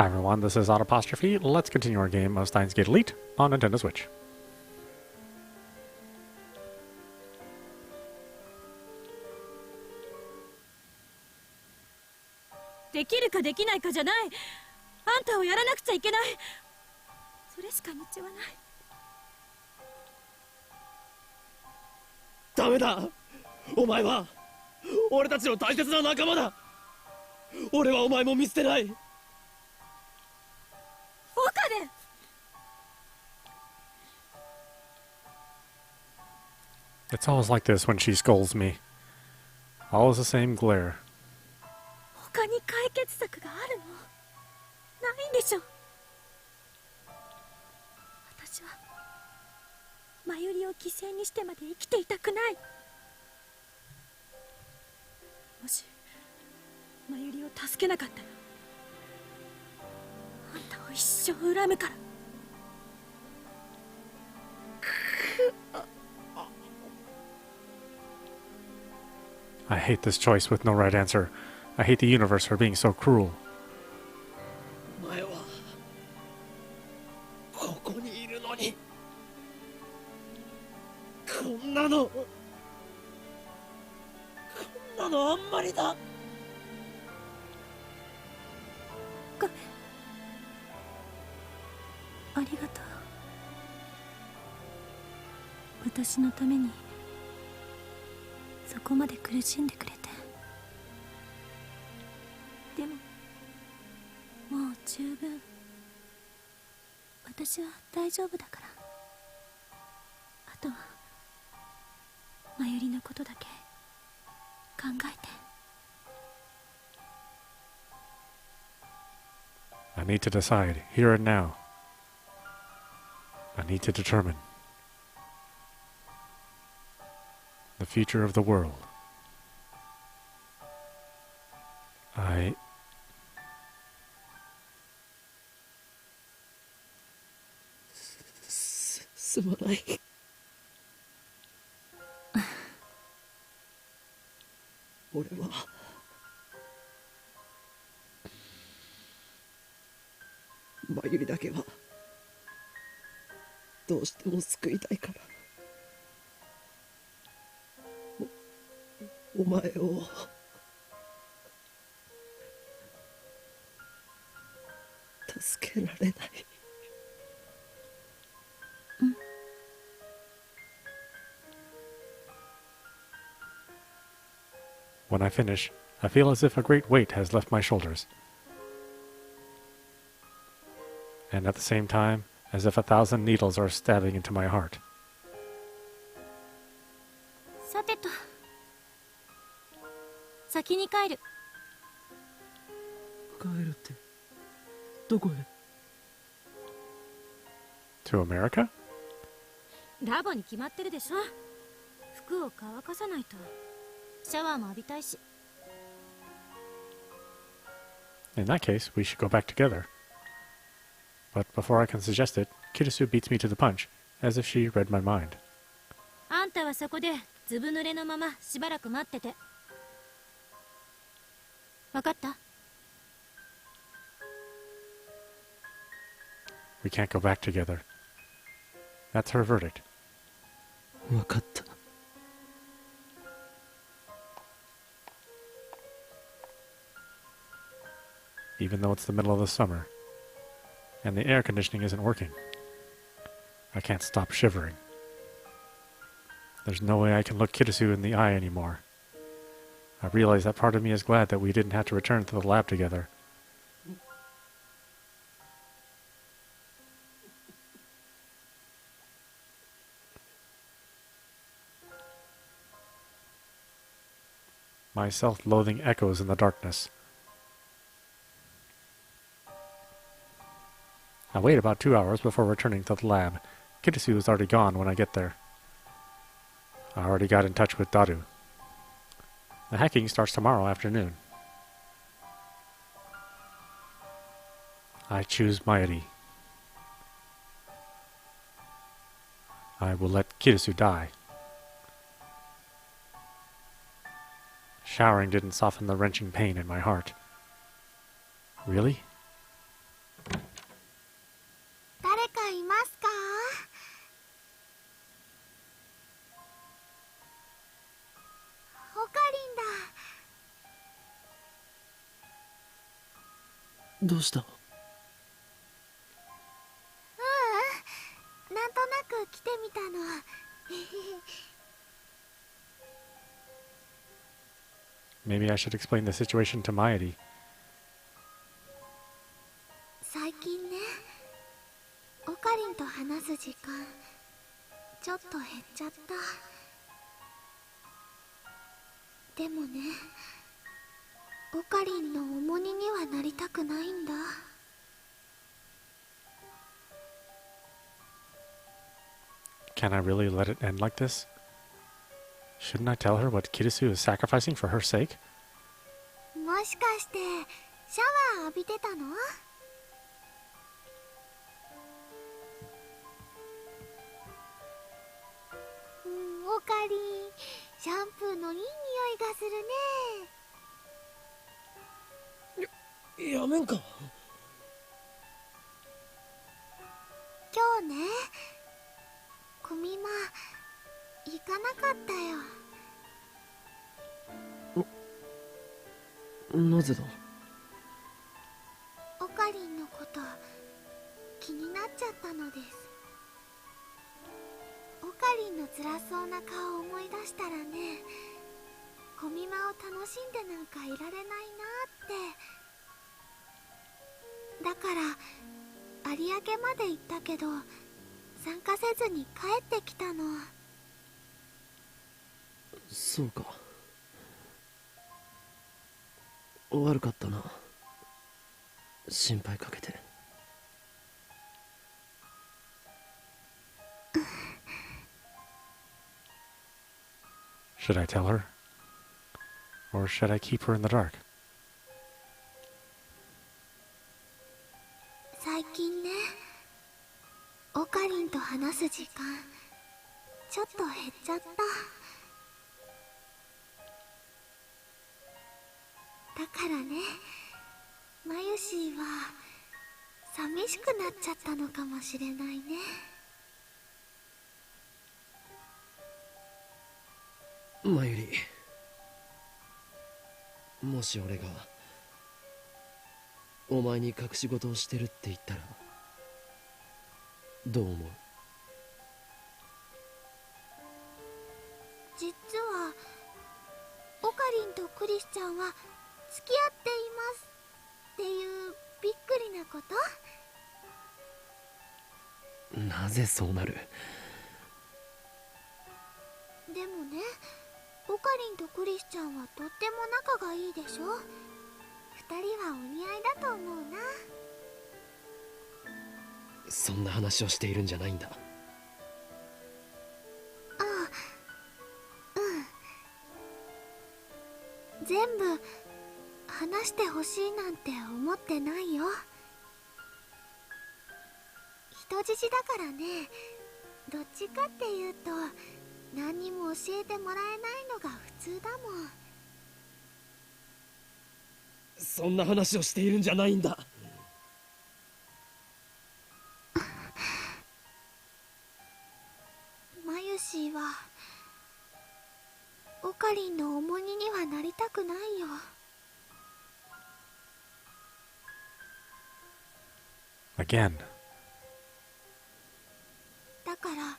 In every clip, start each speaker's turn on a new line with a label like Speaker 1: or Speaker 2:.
Speaker 1: Hi everyone, this is audap. Let's continue our game of Steins Elite on Nintendo Switch.
Speaker 2: できるかできないかじゃない。あんたをやらなくちゃいけない。それしか道はない。
Speaker 3: ダメだ。お前は俺たちの大切な仲間だ。俺はお前も見捨てない。
Speaker 2: 岡で。
Speaker 1: It's always like this when she scolds me. Always the same glare.
Speaker 2: 他に解決策があるの？ないんでしょ。私はマユリを犠牲にしてまで生きていたくない。もしマユリを助けなかったらあんたを一生恨むから。
Speaker 1: I hate this choice with no right answer. I hate the universe for being so cruel.
Speaker 3: お前はここにいるのにこんなのあんまりだ。
Speaker 2: ごめん。ありがとう。私のためにそこまで苦しんでくれて。でももう十分。私は大丈夫だから。あとはマユリのことだけ考えて。
Speaker 1: I need to decide, here and now. I need to determine the future of the world. I...
Speaker 3: すまない。俺はマユリだけはどうしても救いたいから。お前を助けられない。
Speaker 1: When I finish, I feel as if a great weight has left my shoulders. And at the same time, as if 1,000 needles are stabbing into my heart.
Speaker 2: さてと、先に帰る。
Speaker 3: 帰るってどこへ？
Speaker 1: To America?
Speaker 2: ラボに決まってるでしょ。服を乾かさないと。シャワーも浴びたいし。
Speaker 1: In that case, we should go back together. But before I can suggest it, Kirisu beats me to the punch, as if she read my mind.
Speaker 2: あんたはそこでずぶ濡れのまましばらく待ってて。わかった？
Speaker 1: We can't go back together. That's her verdict.
Speaker 3: わかった。
Speaker 1: Even though it's the middle of the summer, and the air conditioning isn't working. I can't stop shivering. There's no way I can look Kirisu in the eye anymore. I realize that part of me is glad that we didn't have to return to the lab together. My self-loathing echoes in the darkness. I wait about 2 hours before returning to the lab. Kirisu is already gone when I get there. I already got in touch with Daru. The hacking starts tomorrow afternoon. I choose Mayuri. I will let Kirisu die. Showering didn't soften the wrenching pain in my heart. Really?
Speaker 3: どうした？
Speaker 2: なんとなく来てみたの。
Speaker 1: Maybe I should explain the situation to Mayuri.
Speaker 2: 最近ね、オカリンと話す時間ちょっと減っちゃった。でもね、オカリンの重荷にはなりたくないんだ。
Speaker 1: Can I really let it end like this? Shouldn't I tell her what Kirisu is sacrificing for her sake?
Speaker 2: もしかしてシャワー浴びてたの？オカリン、シャンプーのいい匂いがするね。
Speaker 3: やめんか。
Speaker 2: 今日ね、コミマ行かなかったよ。
Speaker 3: なぜだ？
Speaker 2: オカリンのこと気になっちゃったのです。オカリンの辛そうな顔を思い出したらね、コミマを楽しんでなんかいられないなって。だから有明まで行ったけど参加せずに帰ってきたの。
Speaker 3: そうか。悪かったな。心配かけて。
Speaker 1: Should I tell her? Or should I keep her in the dark?
Speaker 2: 最近ね、オカリンと話す時間ちょっと減っちゃった。だからね、マユシーは寂しくなっちゃったのかもしれないね。
Speaker 3: マユリ、もし俺がお前に隠し事をしてるって言ったらどう思う？
Speaker 2: 実はオカリンとクリスちゃんは付き合っていますっていうびっくりなこと？
Speaker 3: なぜそうなる？
Speaker 2: でもね、オカリンとクリスちゃんはとっても仲がいいでしょ。二人はお似合いだと思うな。
Speaker 3: そんな話をしているんじゃないんだ。
Speaker 2: ああ、うん。全部話してほしいなんて思ってないよ。人質だからね、どっちかっていうと何にも教えてもらえないのが普通だもん。
Speaker 3: そんな話をしているんじゃないんだ。
Speaker 2: マユシーはオカリンの重荷にはなりたくないよ。
Speaker 1: Again.
Speaker 2: だから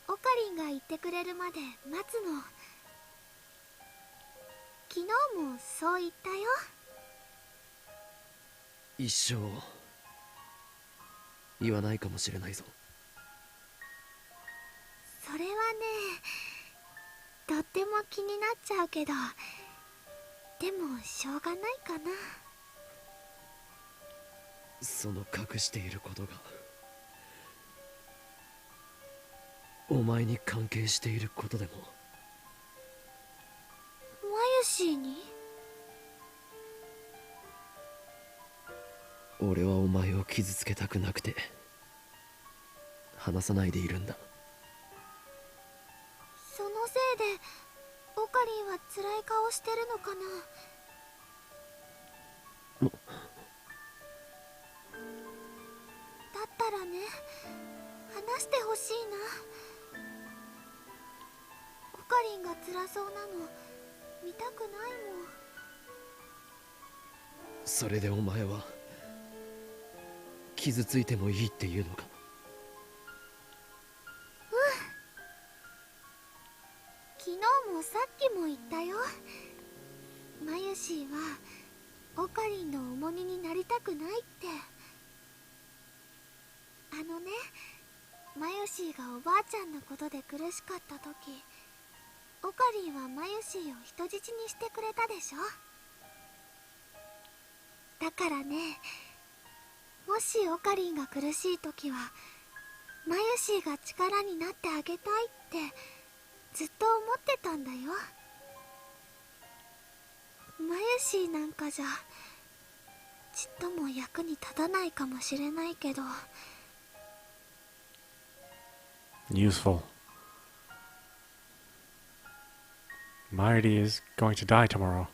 Speaker 2: オカリンが言ってくれるまで待つの。昨日もそう言ったよ。
Speaker 3: 一生言わないかもしれないぞ。
Speaker 2: それはね、とっても気になっちゃうけど、でもしょうがないかな。
Speaker 3: その隠していることがお前に関係していることでも。
Speaker 2: マユシーに？
Speaker 3: 俺はお前を傷つけたくなくて話さないでいるんだ。
Speaker 2: そのせいでオカリンは辛い顔してるのかな。だったらね、話してほしいな。オカリンが辛そうなの見たくないもん。
Speaker 3: それでお前は傷ついてもいいっていうのか。
Speaker 2: 昨日もさっきも言ったよ。マユシーはオカリンの重荷になりたくないって。マユシーがおばあちゃんのことで苦しかった時、オカリンはマユシーを人質にしてくれたでしょ。だからね、もしオカリンが苦しい時はマユシーが力になってあげたいってずっと思ってたんだよ。マユシーなんかじゃちっとも役に立たないかもしれないけど。
Speaker 1: Useful. Mayushii is going to die tomorrow.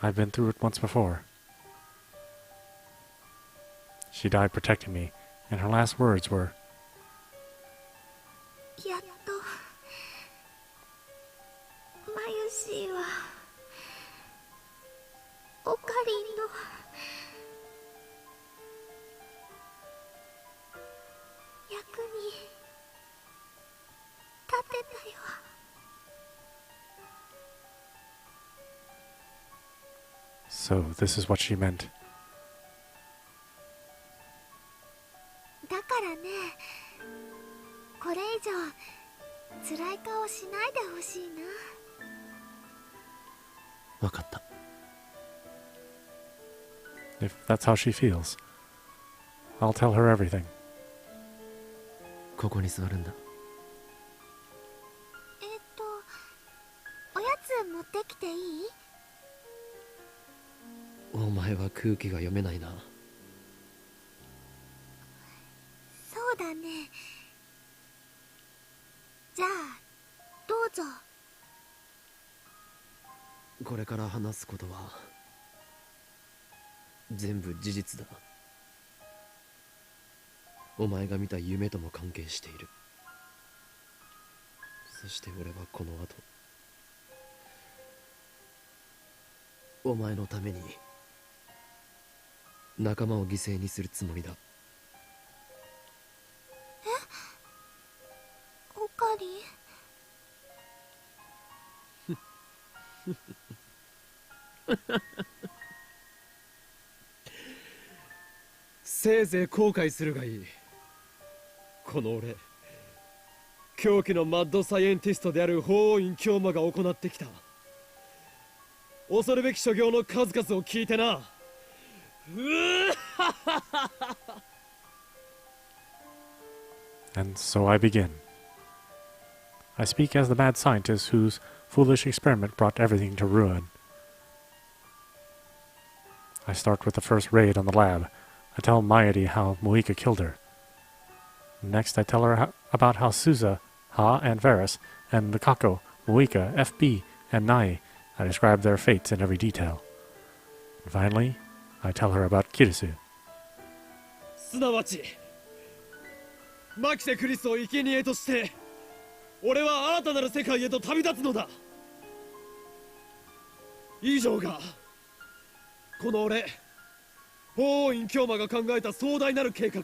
Speaker 1: I've been through it once before. She died protecting me, and her last words were,
Speaker 2: やっとマユシーはオカリンの役に立てたよ。
Speaker 1: So this is what she meant.
Speaker 2: だからね、これ以上辛い顔しないでほしいな。
Speaker 3: わかった。
Speaker 1: If that's how she feels, I'll tell her everything.
Speaker 3: ここに座るんだ。
Speaker 2: おやつ持ってきていい？
Speaker 3: お前は空気が読めないな。
Speaker 2: そうだね。じゃあどうぞ。
Speaker 3: これから話すことは全部事実だ。お前が見た夢とも関係している。そして俺はこの後お前のために仲間を犠牲にするつもりだ。
Speaker 2: オカリン。
Speaker 3: せいぜい後悔するがいい。この俺、狂気のマッドサイエンティストである法王院教魔が行ってきた恐るべき所業の数々を聞いてな。
Speaker 1: And so I begin. I speak as the mad scientist whose foolish experiment brought everything to ruin. I start with the first raid on the lab. I tell Mayushii how Muika killed her. Next, I tell her about how Souza, Ha, and Varus, and Mikako, Muika, FB, and Nai. I describe their fates in every detail. And finally, I tell her about Kirisu.
Speaker 3: すなわちマキセ・クリスを生贄として俺は新たなる世界へと旅立つのだ。以上がこの俺法王院教魔が考えた壮大なる計画、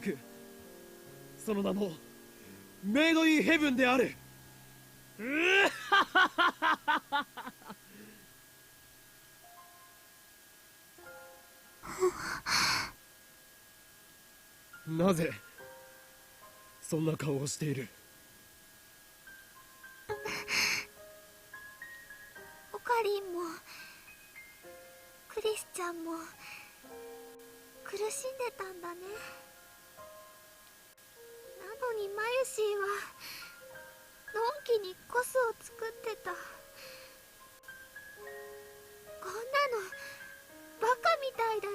Speaker 3: その名もメイドインヘブンである。なぜそんな顔をしている？
Speaker 2: オカリンもクリスちゃんも苦しんでたんだね。なのにマユシーはのんきにコスを作ってた。こんなのバカみたいだよ。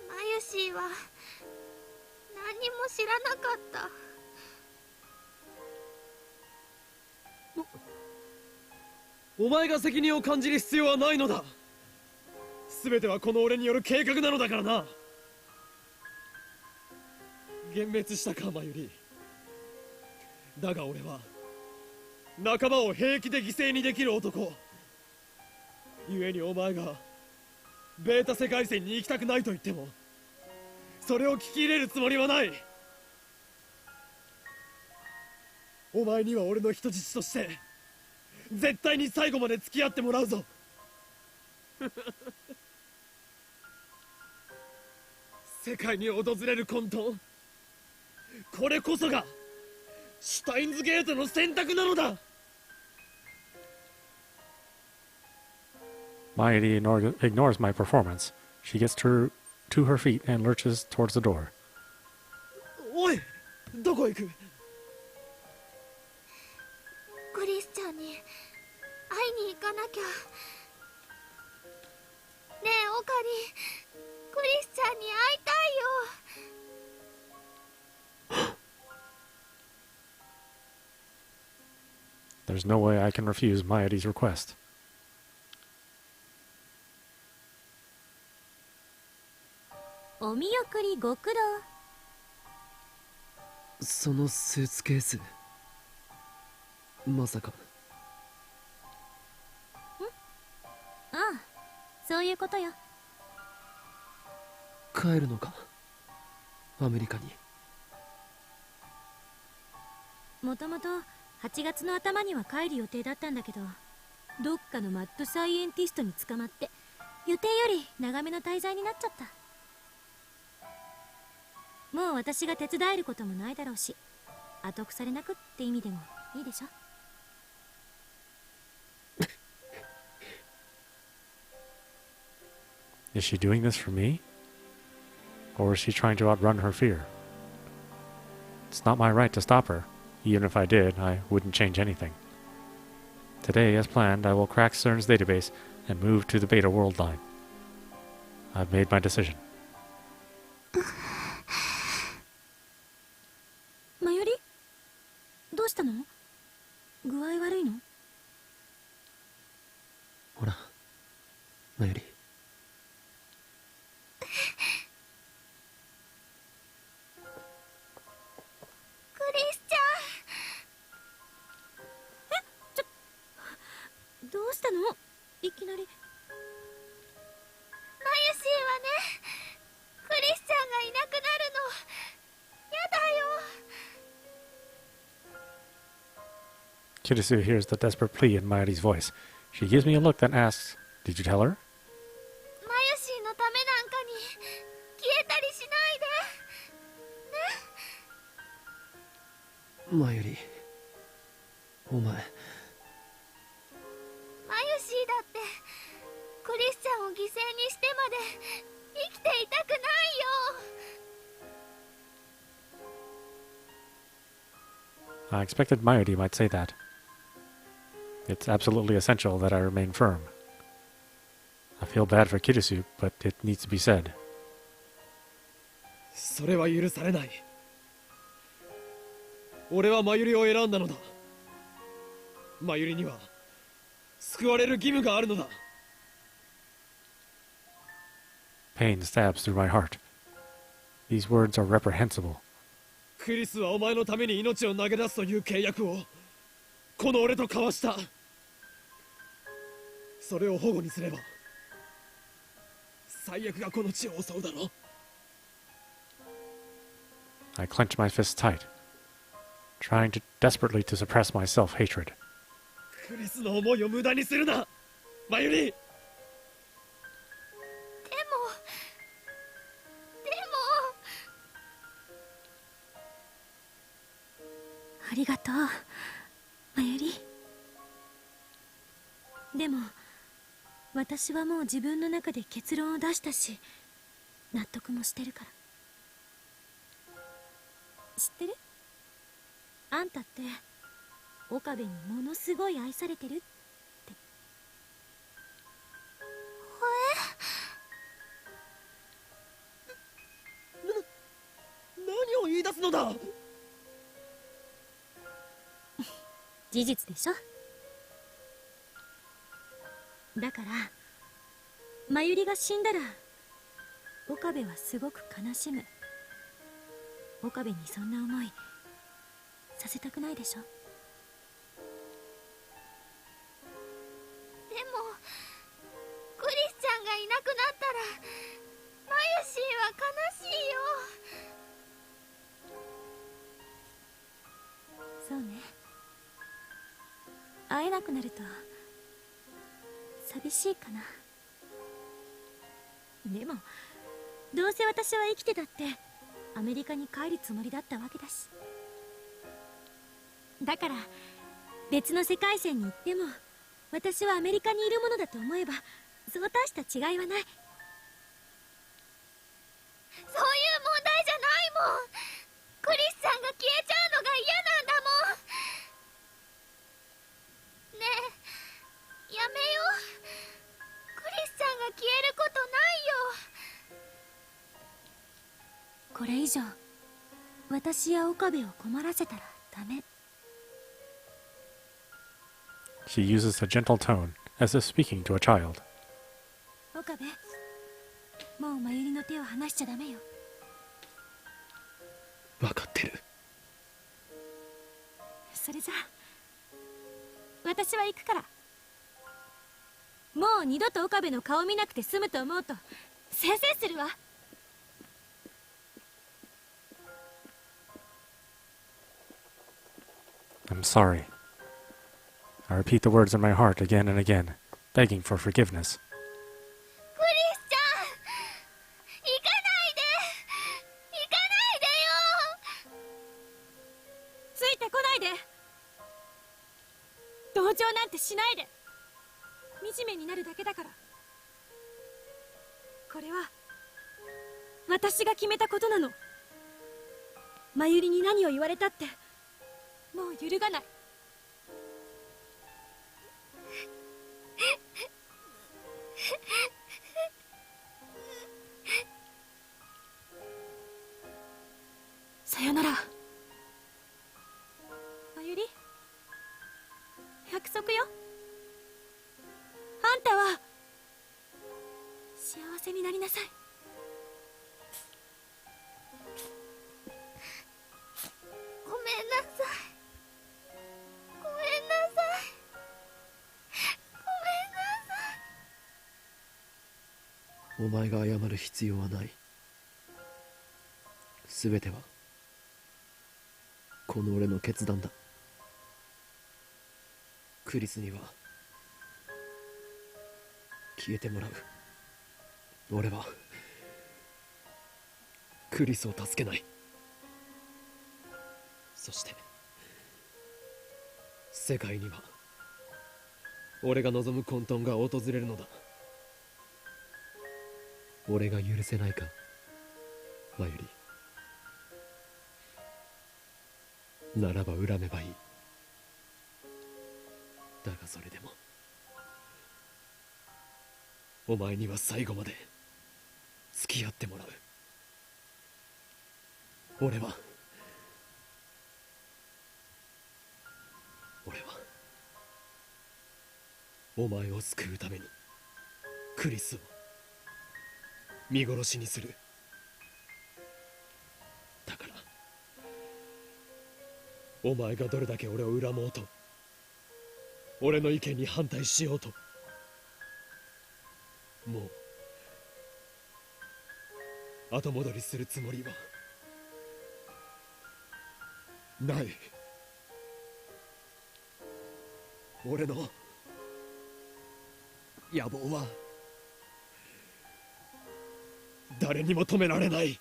Speaker 2: マユシーは何も知らなかった。
Speaker 3: お前が責任を感じる必要はないのだ。全てはこの俺による計画なのだからな。幻滅したか、マユリ。だが俺は仲間を平気で犠牲にできる男。故にお前がベータ世界線に行きたくないと言ってもそれを聞き入れるつもりはない。お前には俺の人質として絶対に最後まで付き合ってもらうぞ。世界に訪れる混沌、これこそがシュタインズゲートの選択なのだ。
Speaker 1: Mayuri ignores my performance. She gets to her feet and lurches towards the door.
Speaker 3: おい、どこ行く？
Speaker 2: クリスチャンに会いに行かなきゃ。ねえオカリ、クリスチャンに会いたいよ。
Speaker 1: There's no way I can refuse Mayuri's request.
Speaker 4: お見送りご苦労。
Speaker 3: そのスーツケース、まさか。
Speaker 4: ああ、そういうことよ。
Speaker 3: 帰るのか、アメリカに。
Speaker 4: もともと8月の頭には帰る予定だったんだけど、どっかのマッドサイエンティストに捕まって予定より長めの滞在になっちゃった。もう私が手伝えることもないだろうし、後腐れなくって意味でもいいでしょ。
Speaker 1: Is she doing this for me? Or is she trying to outrun her fear? It's not my right to stop her. Even if I did, I wouldn't change anything. Today, as planned, I will crack CERN's database and move to the Beta worldline. I've made my decision.
Speaker 4: マユリ、どうしたの？具合悪いの？
Speaker 3: ほら、マユリ。
Speaker 2: クリスチャン。
Speaker 4: どうしたの？いきなり。
Speaker 2: マユシーはね、クリスチャンがいなくなるのやだよ。
Speaker 1: Kirisu hears the desperate plea in Mayuri's voice. She gives me a look that asks, "Did you tell her?"
Speaker 2: マユシーのためなんかに消えたりしないでね。
Speaker 3: マユリ、お前。
Speaker 2: マユシーだってクリスチャンを犠牲にしてまで生きていたくないよ。
Speaker 1: I expected Mayuri might say that. It's absolutely essential that I remain firm. I feel bad for Kirisu, but it needs to be said.
Speaker 3: それは許されない。俺はマユリを選んだのだ。マユリには救われる義務があるのだ。
Speaker 1: Pain stabs through my heart. These words are reprehensible.
Speaker 3: クリスはお前のために命を投げ出すという契約をこの俺と交わした。それを保護にすれば最悪がこの地を襲うだろう。
Speaker 1: I clench my fists tight, trying desperately to suppress my self-hatred.
Speaker 3: クリスの思いを無駄にするな、マユリ。
Speaker 2: でも
Speaker 4: ありがとう、マユリ。でも私はもう自分の中で結論を出したし、納得もしてるから。知ってる？あんたって岡部にものすごい愛されてるって。
Speaker 3: 何を言い出すのだ。
Speaker 4: 事実でしょ。だからマユリが死んだら岡部はすごく悲しむ。岡部にそんな思いさせたくないでしょ。
Speaker 2: でもクリスチャンがいなくなったらマユシーは悲しいよ。
Speaker 4: そうね。会えなくなると寂しいかな。でもどうせ私は生きてたってアメリカに帰るつもりだったわけだし。だから別の世界線に行っても私はアメリカにいるものだと思えばそう大した違いはない。そういう問
Speaker 2: 題じゃないもん。クリスさんが消えちゃうのが嫌なんだもん。ねえ、やめよう。クリスさんが消えることないよ。
Speaker 4: これ以上私や岡部を困らせたらダメ。
Speaker 1: She uses a gentle tone, as if speaking to a child.
Speaker 4: 岡部、もう真由里の手を離しちゃダメよ。
Speaker 3: 分かってる。
Speaker 4: それじゃあ私は行くから。もう二度と岡部の顔見なくて済むと思うとせいせいするわ。
Speaker 1: I'm sorry. I repeat the words in my heart again and again, begging for forgiveness.
Speaker 2: クリスちゃん、行かないで。行かないでよ。
Speaker 4: ついてこないで。同情なんてしないで。惨めになるだけだから。これは私が決めたことなの。真由里に何を言われたってもう揺るがない。さよなら真由里。約束よ。あんたは幸せになりなさい。
Speaker 2: ごめんなさい。ごめんなさい。ごめんなさい。
Speaker 3: お前が謝る必要はない。全てはこの俺の決断だ。クリスには消えてもらう。俺はクリスを助けない。そして世界には俺が望む混沌が訪れるのだ。俺が許せないか、マユリ。ならば恨めばいい。だがそれでもお前には最後まで付き合ってもらう。俺はお前を救うためにクリスを見殺しにする。だからお前がどれだけ俺を恨もうと、俺の意見に反対しようと、もう後戻りするつもりはない。俺の野望は誰にも止められない。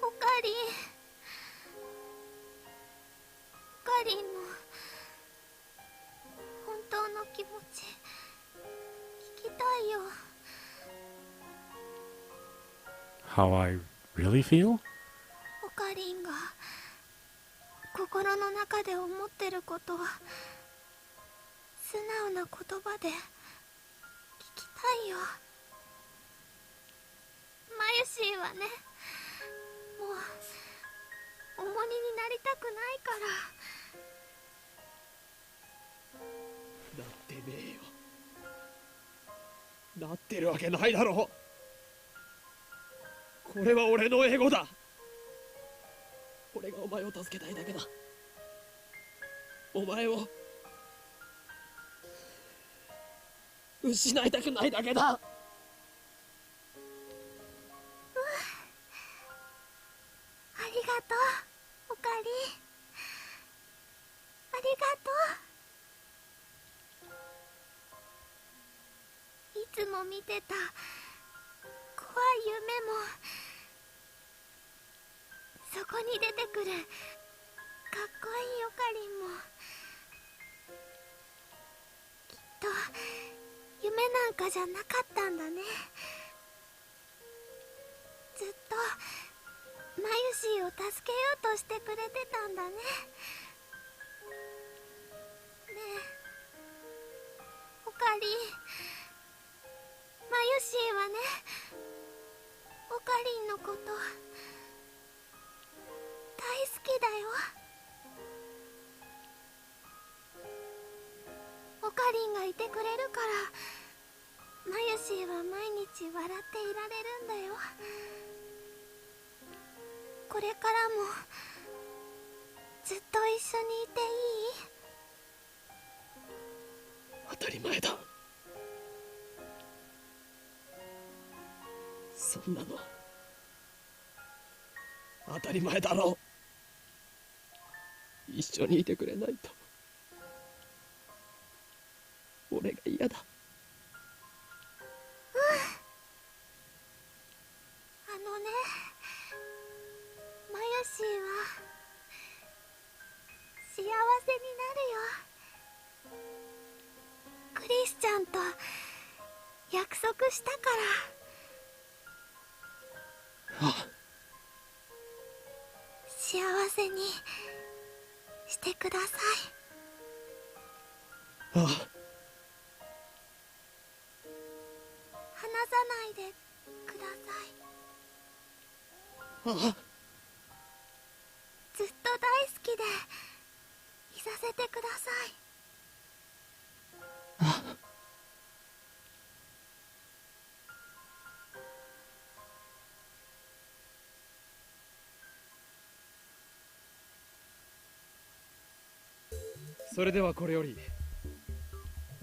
Speaker 2: オカリンの本当の気持ち聞きたいよ。
Speaker 1: How I really feel?
Speaker 2: オカリンが心の中で思ってることは素直な言葉で聞きたいよ。マユシーはね、もう重荷になりたくないから。
Speaker 3: なってねえよ。なってるわけないだろう。これは俺のエゴだ。俺がお前を助けたいだけだ。お前を失いたくないだけだ。
Speaker 2: ありがとう、オカリン。ありがとう。いつも見てた怖い夢も、そこに出てくるかっこいいオカリンも、きっと夢なんかじゃなかったんだね。ずっとマユシーを助けようとしてくれてたんだね。ねえオカリン、マユシーはね、オカリンのこと大好きだよ。オカリンがいてくれるから、マユシーは毎日笑っていられるんだよ。これからもずっと一緒にいていい？
Speaker 3: 当たり前だ。そんなの当たり前だろう。一緒にいてくれないと俺が嫌だ。
Speaker 2: マユシーは幸せになるよ。クリスちゃんと約束したから。
Speaker 3: あ
Speaker 2: 幸せにしてください。
Speaker 3: あ、
Speaker 2: 離さないでください。
Speaker 3: ああ、
Speaker 2: ずっと大好きでいさせてください。
Speaker 3: それではこれより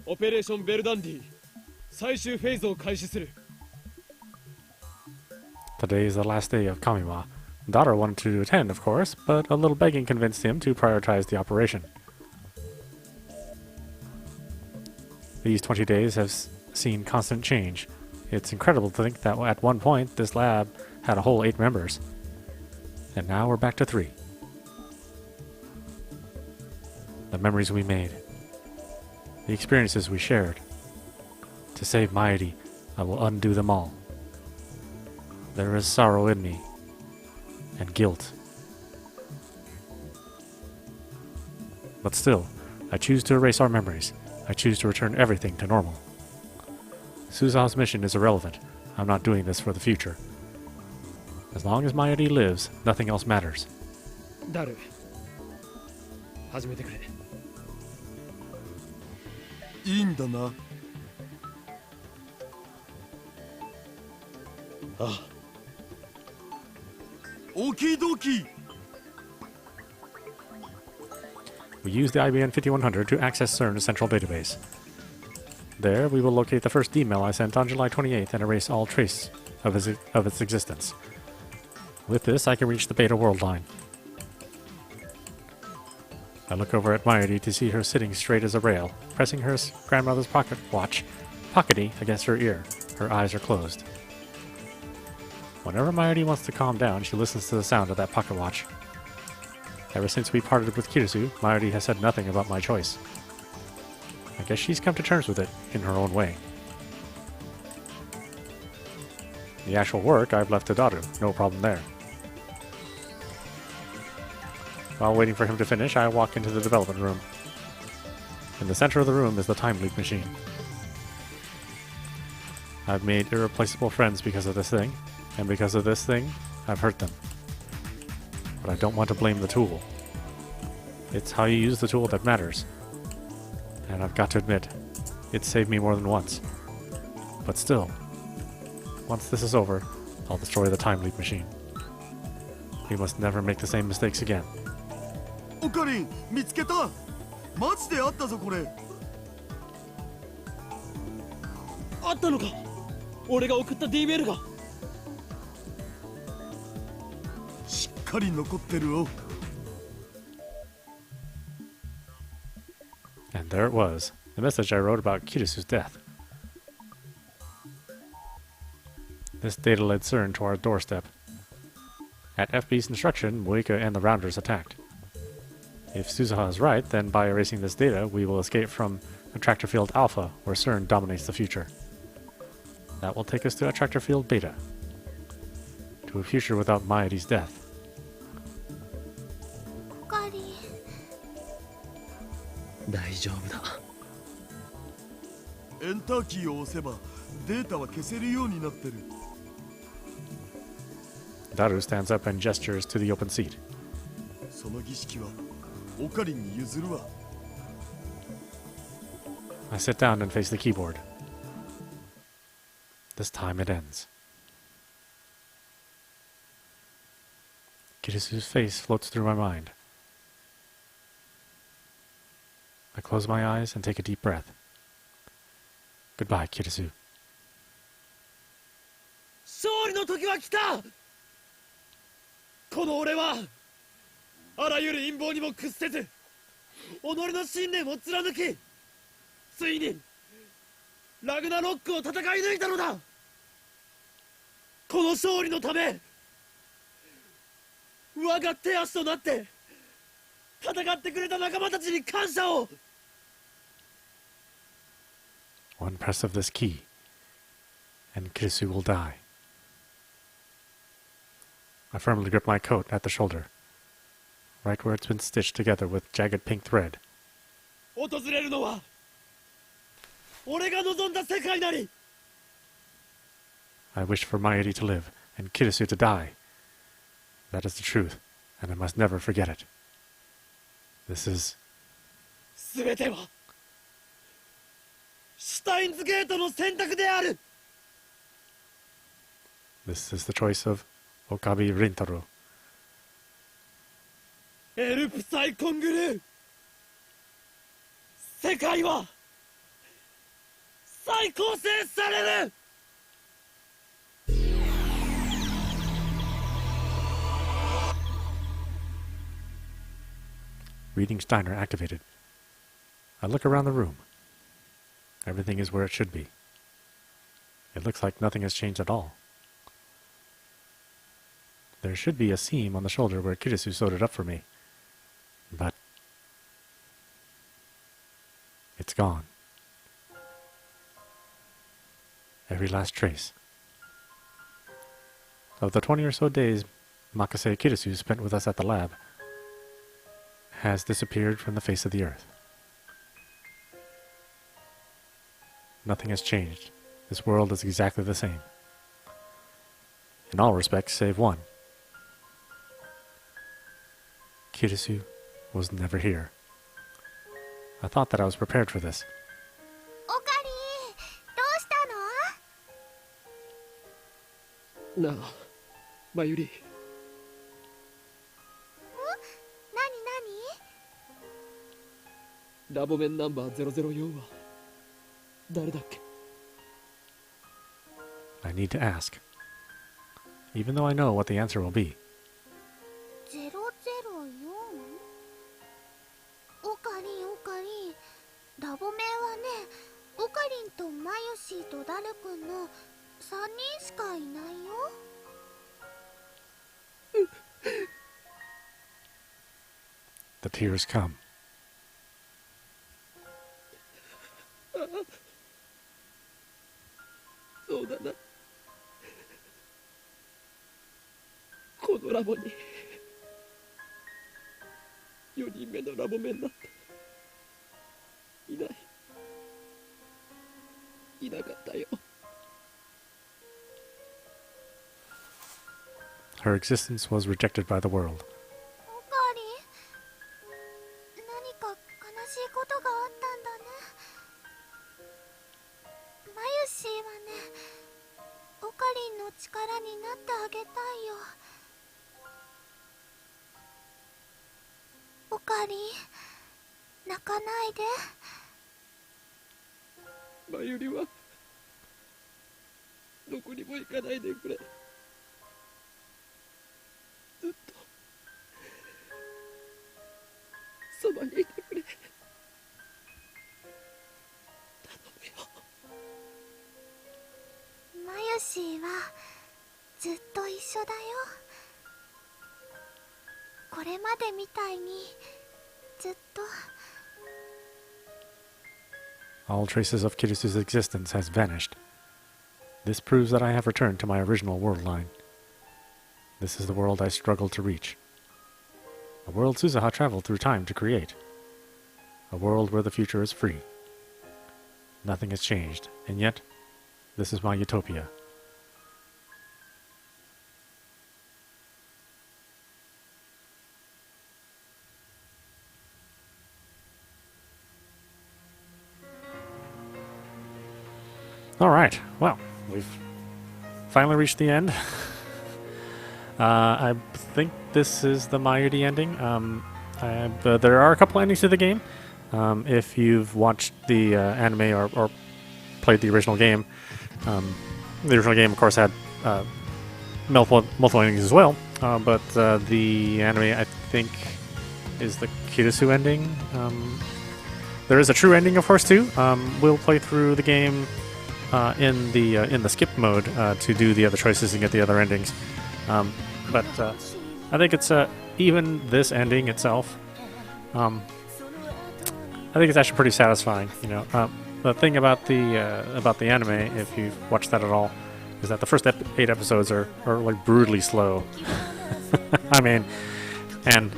Speaker 3: オペレーションベルダンディ最終フェーズを開始する。
Speaker 1: Today is the last day of Kamiwa. Daughter wanted to attend, of course, but a little begging convinced him to prioritize the operation. These 20 days have seen constant change. It's incredible to think that at one point this lab had a whole 8 members. And now we're back to 3. The memories we made. The experiences we shared. To save Mayuri, I will undo them all. There is sorrow in me. And guilt. But still, I choose to erase our memories. I choose to return everything to normal. Suza's mission is irrelevant. I'm not doing this for the future. As long as Mayuri lives, nothing else matters.
Speaker 3: ダル、始めてくれ。
Speaker 5: いいんだな。
Speaker 3: ああ、
Speaker 5: オキドキ。
Speaker 1: We use the IBM 5100 to access CERN's central database. There, we will locate the first email I sent on July 28th and erase all trace of its existence. With this, I can reach the beta worldline. I look over at Mayuri to see her sitting straight as a rail, pressing her grandmother's pocket watch, pockety, against her ear. Her eyes are closed. Whenever Mayuri wants to calm down, she listens to the sound of that pocket watch. Ever since we parted with Kirisu, Mayuri has said nothing about my choice. I guess she's come to terms with it in her own way. The actual work I've left to Daru, no problem there. While waiting for him to finish, I walk into the development room. In the center of the room is the time loop machine. I've made irreplaceable friends because of this thing, and because of this thing, I've hurt them. But I don't want to blame the tool. It's how you use the tool that matters. And I've got to admit, it's saved me more than once. But still, once this is over, I'll destroy the time loop machine. We must never make the same mistakes again.
Speaker 5: オカリン見つけた。マジであったぞこれ。
Speaker 3: あったのか。俺が送った D メールが。
Speaker 5: しっかり残ってるよ。
Speaker 1: And there it was, the message I wrote about Kirisu's death. This data led CERN to our doorstep. At FB's instruction, Muika and the Rounders attacked. If Suzuha is right, then by erasing this data, we will escape from Attractor Field Alpha, where CERN dominates the future. That will take us to Attractor Field Beta, to a future without Mayuri's death.
Speaker 2: おかりん。
Speaker 3: 大丈夫だ。
Speaker 5: エンターキーを押せばデータは消せるようになってる。
Speaker 1: Daru stands up and gestures to the open seat.
Speaker 5: その儀式はオカリンに譲るわ。
Speaker 1: I sit down and face the keyboard. This time it ends. Kirisu's face floats through my mind. I close my eyes and take a deep breath. Goodbye, Kirisu.
Speaker 3: 勝利の時は来た。この俺はあらゆる陰謀にも屈せず己の信念を貫き、ついにラグナロックを戦い抜いたのだ。この勝利のため我が手足となって戦ってくれた仲間たちに感謝を。
Speaker 1: One press of this key, and Kirisu will die. I firmly grip my coat at the shoulder, right where it's been stitched together with jagged pink thread.
Speaker 3: 訪れるのは俺が望んだ世界なり。
Speaker 1: I wish for Mayuri to live, and Kirisu to die. That is the truth, and I must never forget it. This is...
Speaker 3: 全てはシュタインズゲートの選択である。
Speaker 1: This is the choice of Okabe Rintaro.
Speaker 3: エルプサイコングルー、世界は再構成される。
Speaker 1: Reading Steiner activated. I look around the room. Everything is where it should be. It looks like nothing has changed at all. There should be a seam on the shoulder where Kirisu sewed it up for me. But it's gone. Every last trace. Of the 20 or so days Makase Kirisu spent with us at the lab, has disappeared from the face of the earth. Nothing has changed. This world is exactly the same. In all respects, save one. Kirisu was never here. I thought that I was prepared for this.
Speaker 2: おかりん、どうしたの？
Speaker 3: なあ、マユリ。ラボメンナンバー004は誰だっけ？
Speaker 1: I need to ask. Even though I know what the answer will be.
Speaker 2: 004？おかりんおかりん、ラボメはね、おかりんとマユシーとダルくんの3人しかいないよ。
Speaker 1: The tears come.
Speaker 3: そうだな。このラボに4人目のラボメンなんていなかったよ。
Speaker 1: Her existence was rejected by the world.
Speaker 2: おかりん、何か悲しいことがあったんだね。マユシーはね、おかりんの力になってあげたいよ。オカリン、泣かないで。
Speaker 3: マユリはどこにも行かないでくれ。ずっとそばにいてくれ。頼むよ。
Speaker 2: マユシーはずっと一緒だよ。これまでみたいにずっと。
Speaker 1: All traces of Kirisu's existence has vanished. This proves that I have returned to my original world line. This is the world I struggled to reach. A world Suzuha traveled through time to create. A world where the future is free. Nothing has changed, and yet, this is my utopia. Alright, well, we've finally reached the end. I think this is the Mayushii ending. There are a couple endings to the game. If you've watched the anime or played the original game, of course, had multiple endings as well. But the anime, I think, is the Kirisu ending. There is a true ending, of course, too. We'll play through the game in the skip mode to do the other choices and get the other endings. But I think it's even this ending itself. I think it's actually pretty satisfying. You know, the thing about the anime, if you've watched that at all, is that the first 8 episodes are like brutally slow. I mean, and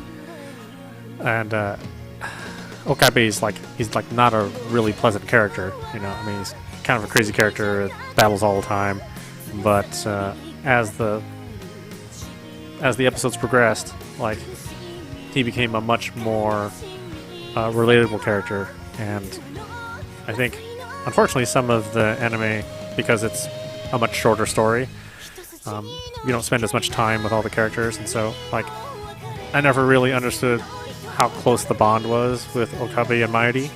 Speaker 1: Okabe is he's not a really pleasant character. You know, I mean, he's kind of a crazy character, babbles all the time. But as the episodes progressed, he became a much more relatable character. And I think, unfortunately, some of the anime, because it's a much shorter story, you don't spend as much time with all the characters, and so I never really understood how close the bond was with Okabe and Mayushii.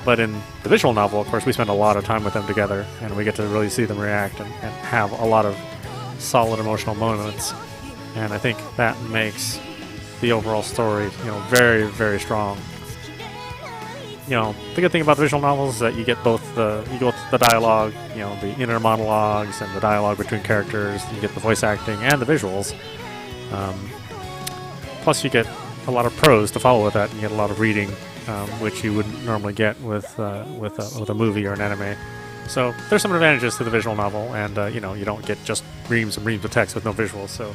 Speaker 1: But in the visual novel, of course, we spend a lot of time with them together, and we get to really see them react and have a lot of solid emotional moments. And I think that makes the overall story, very, very strong. The good thing about the visual novels is that you get both the dialogue, the inner monologues and the dialogue between characters. You get the voice acting and the visuals. Plus, you get a lot of prose to follow with that, and you get a lot of reading, which you wouldn't normally get with a movie or an anime. So there's some advantages to the visual novel, and you don't get just reams and reams of text with no visuals. So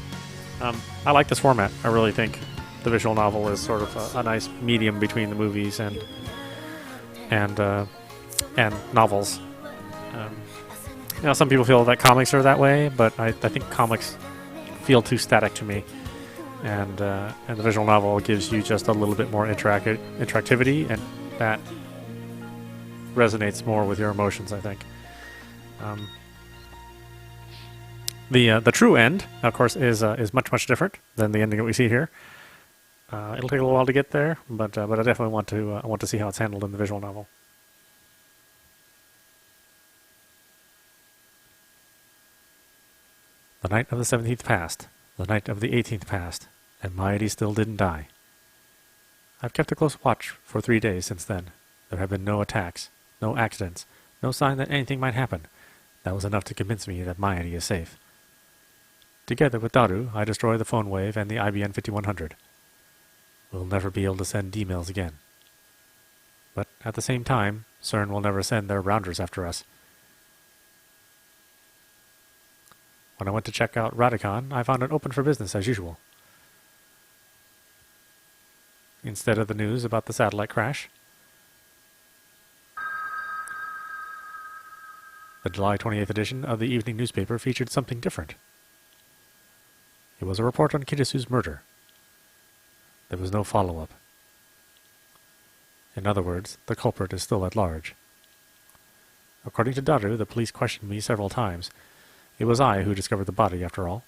Speaker 1: I like this format. I really think the visual novel is sort of a nice medium between the movies and novels. Some people feel that comics are that way, but I think comics feel too static to me. And the visual novel gives you just a little bit more interactivity, and that resonates more with your emotions, I think. The true end, of course, is much different than the ending that we see here. It'll take a little while to get there, but I definitely want to see how it's handled in the visual novel. The night of the 17th passed. The night of the 18th passed, and Mayushii still didn't die. I've kept a close watch for 3 days since then. There have been no attacks, no accidents, no sign that anything might happen. That was enough to convince me that Mayushii is safe. Together with Daru, I destroy the phone wave and the IBN 5100. We'll never be able to send emails again. But at the same time, CERN will never send their rounders after us. When I went to check out Radicon, I found it open for business as usual. Instead of the news about the satellite crash, the July 28th edition of the evening newspaper featured something different. It was a report on Kirisu's murder. There was no follow-up. In other words, the culprit is still at large. According to Daru, the police questioned me several times. It was I who discovered the body, after all.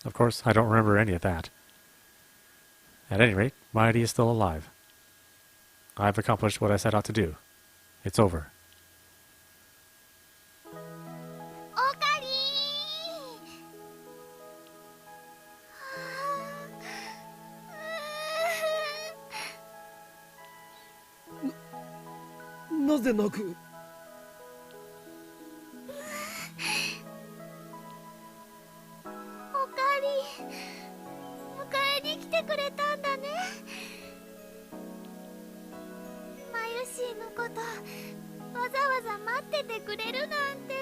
Speaker 1: Of course, I don't remember any of that. At any rate, Mayuri is still alive. I've accomplished what I set out to do. It's over.
Speaker 2: オカリ
Speaker 3: ーなぜ泣く？
Speaker 2: オカリ迎えに来てくれたんだね。マユシーのことわざわざ待っててくれるなんて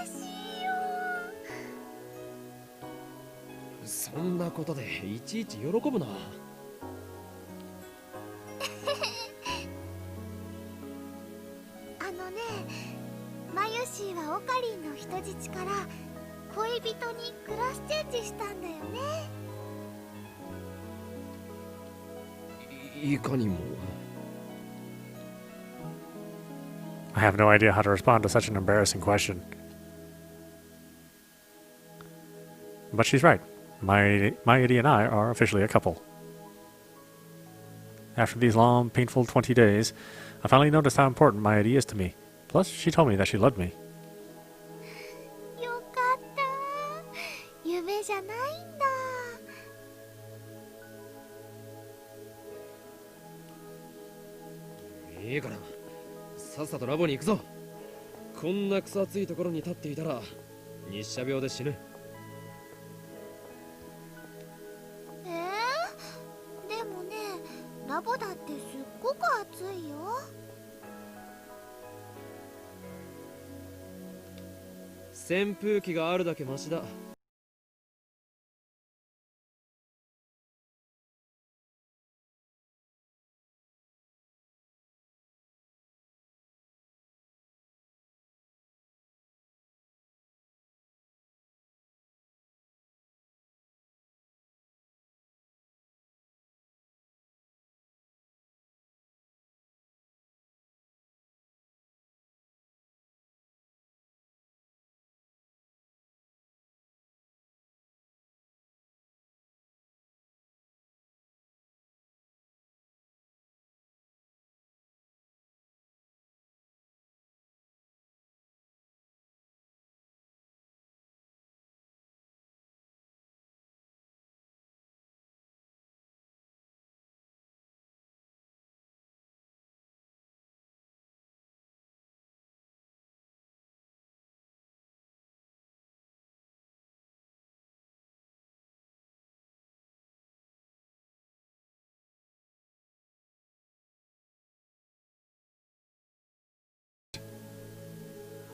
Speaker 2: 嬉しいよ。
Speaker 3: そんなことでいちいち喜ぶな。
Speaker 2: あのね、マユシーはオカリンの人質から恋人にクラスチェンジしたんだよね。
Speaker 3: いかにも。
Speaker 1: I have no idea how to respond to such an embarrassing question. But she's right. Mayuri and I are officially a couple. After these long, painful 20 days, I finally noticed how important Mayuri is to me. Plus, she told me that she loved me.
Speaker 2: よかった。夢じゃないんだ。
Speaker 3: いいからさっさとラボに行くぞ。こんな草暑いところに立っていたら日射病で死ぬ。
Speaker 2: でもね、ラボだってすっごく暑いよ。
Speaker 3: 扇風機があるだけマシだ。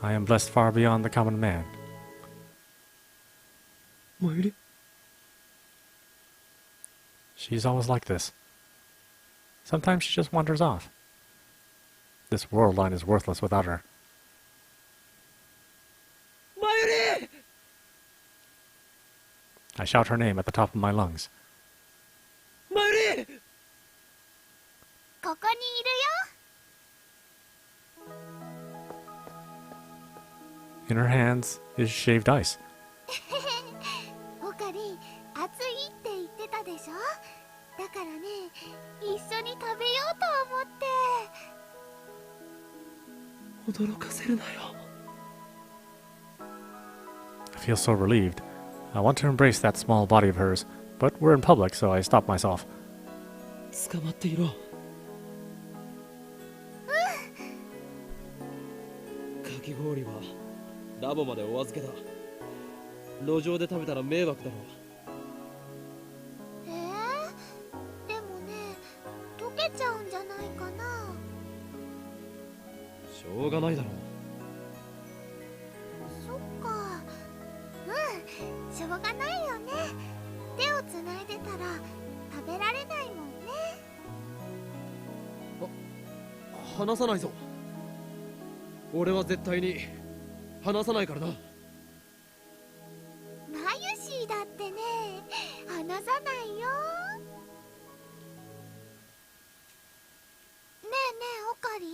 Speaker 1: I am blessed far beyond the common man.
Speaker 3: マユリ？
Speaker 1: She's always like this. Sometimes she just wanders off. This worldline is worthless without her.
Speaker 3: マユリ！
Speaker 1: I shout her name at the top of my lungs.
Speaker 3: マユリ！
Speaker 2: ここにいるよ。
Speaker 1: In her hands is shaved ice.
Speaker 2: オカリン、暑いって言ってたでしょ。だからね、一緒に食べようと思って。
Speaker 3: 驚かせるなよ。
Speaker 1: I feel so relieved. I want to embrace that small body of hers, but we're in public, so I stop myself.
Speaker 3: 捕まっていろ。かき氷はラボまでお預けだ。路上で食べたら迷惑だろう。
Speaker 2: でもね、溶けちゃうんじゃないかな。
Speaker 3: しょうがないだろう。
Speaker 2: そっか。しょうがないよね。手をつないでたら食べられないもんね。
Speaker 3: 離さないぞ。俺は絶対に離さないからな。
Speaker 2: マユシーだってね、離さないよ。ねえねえ、オカリン。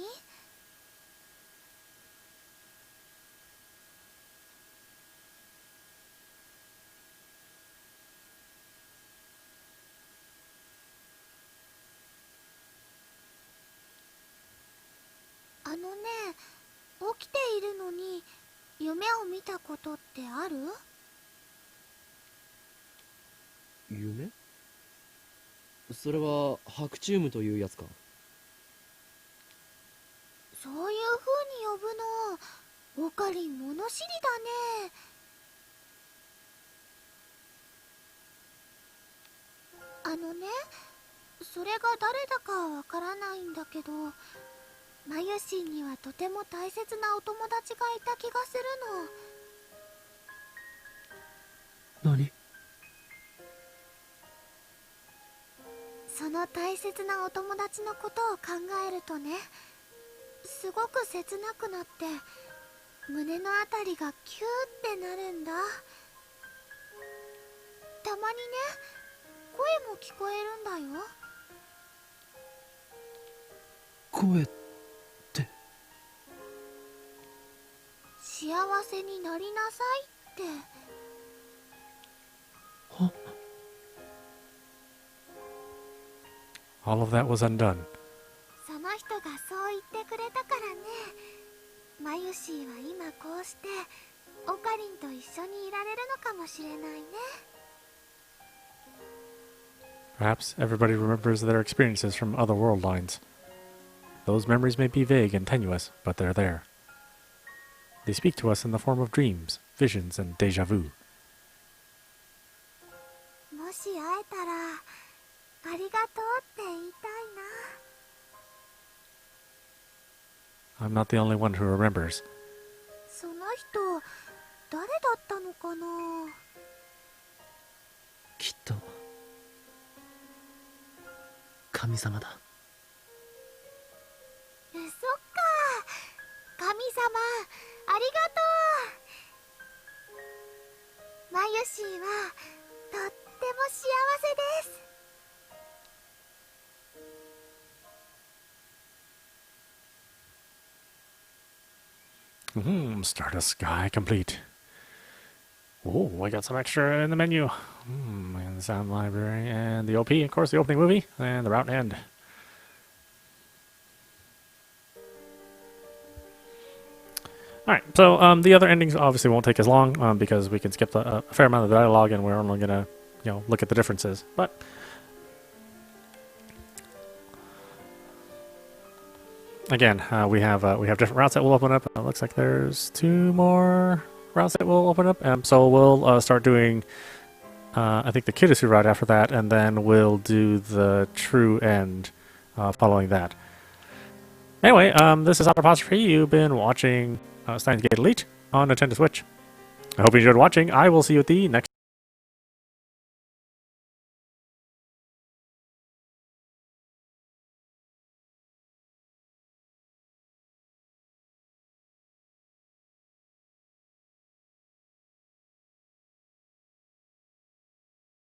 Speaker 2: のね、起きているのに夢を見たことってある？
Speaker 3: 夢？それは白チュームというやつか。
Speaker 2: そういう風に呼ぶの、オカリン物知りだね。それが誰だかはわからないんだけど、マユシーにはとても大切なお友達がいた気がするの。
Speaker 3: 何？
Speaker 2: その大切なお友達のことを考えるとね、すごく切なくなって胸のあたりがキューってなるんだ。たまにね、声も聞こえるんだよ。
Speaker 3: 声って？
Speaker 2: 幸せになりなさいって。
Speaker 3: は？
Speaker 1: All of that was undone.
Speaker 2: その人がそう言ってくれたからね。マユシーは今こうしてオカリンと一緒にいられるのかもしれないね。
Speaker 1: Perhaps everybody remembers their experiences from other world lines. Those memories may be vague and tenuous, but they're there. They speak to us in the form of dreams, visions, and déjà vu.
Speaker 2: もし会えたらありがとうって言いたいな。
Speaker 1: I'm not the only one who remembers.
Speaker 2: その人誰だったのかな。
Speaker 3: きっと神様だ。
Speaker 2: そっか、神様ありがとう。マユシーはとっても幸せです。
Speaker 1: Stardust Sky complete. Oh, I got some extra in the menu. And the sound library, and the OP, of course, the opening movie, and the route and end. Alright, so the other endings obviously won't take as long because we can skip a fair amount of the dialogue and we're only going to, look at the differences. But again, we have different routes that will open up. It looks like there's 2 more routes that will open up. So we'll start doing, I think, the Kirisu route after that, and then we'll do the true end following that. Anyway, this is audap. You've been watching Steins Gate Elite on Nintendo Switch. I hope you enjoyed watching. I will see you at the next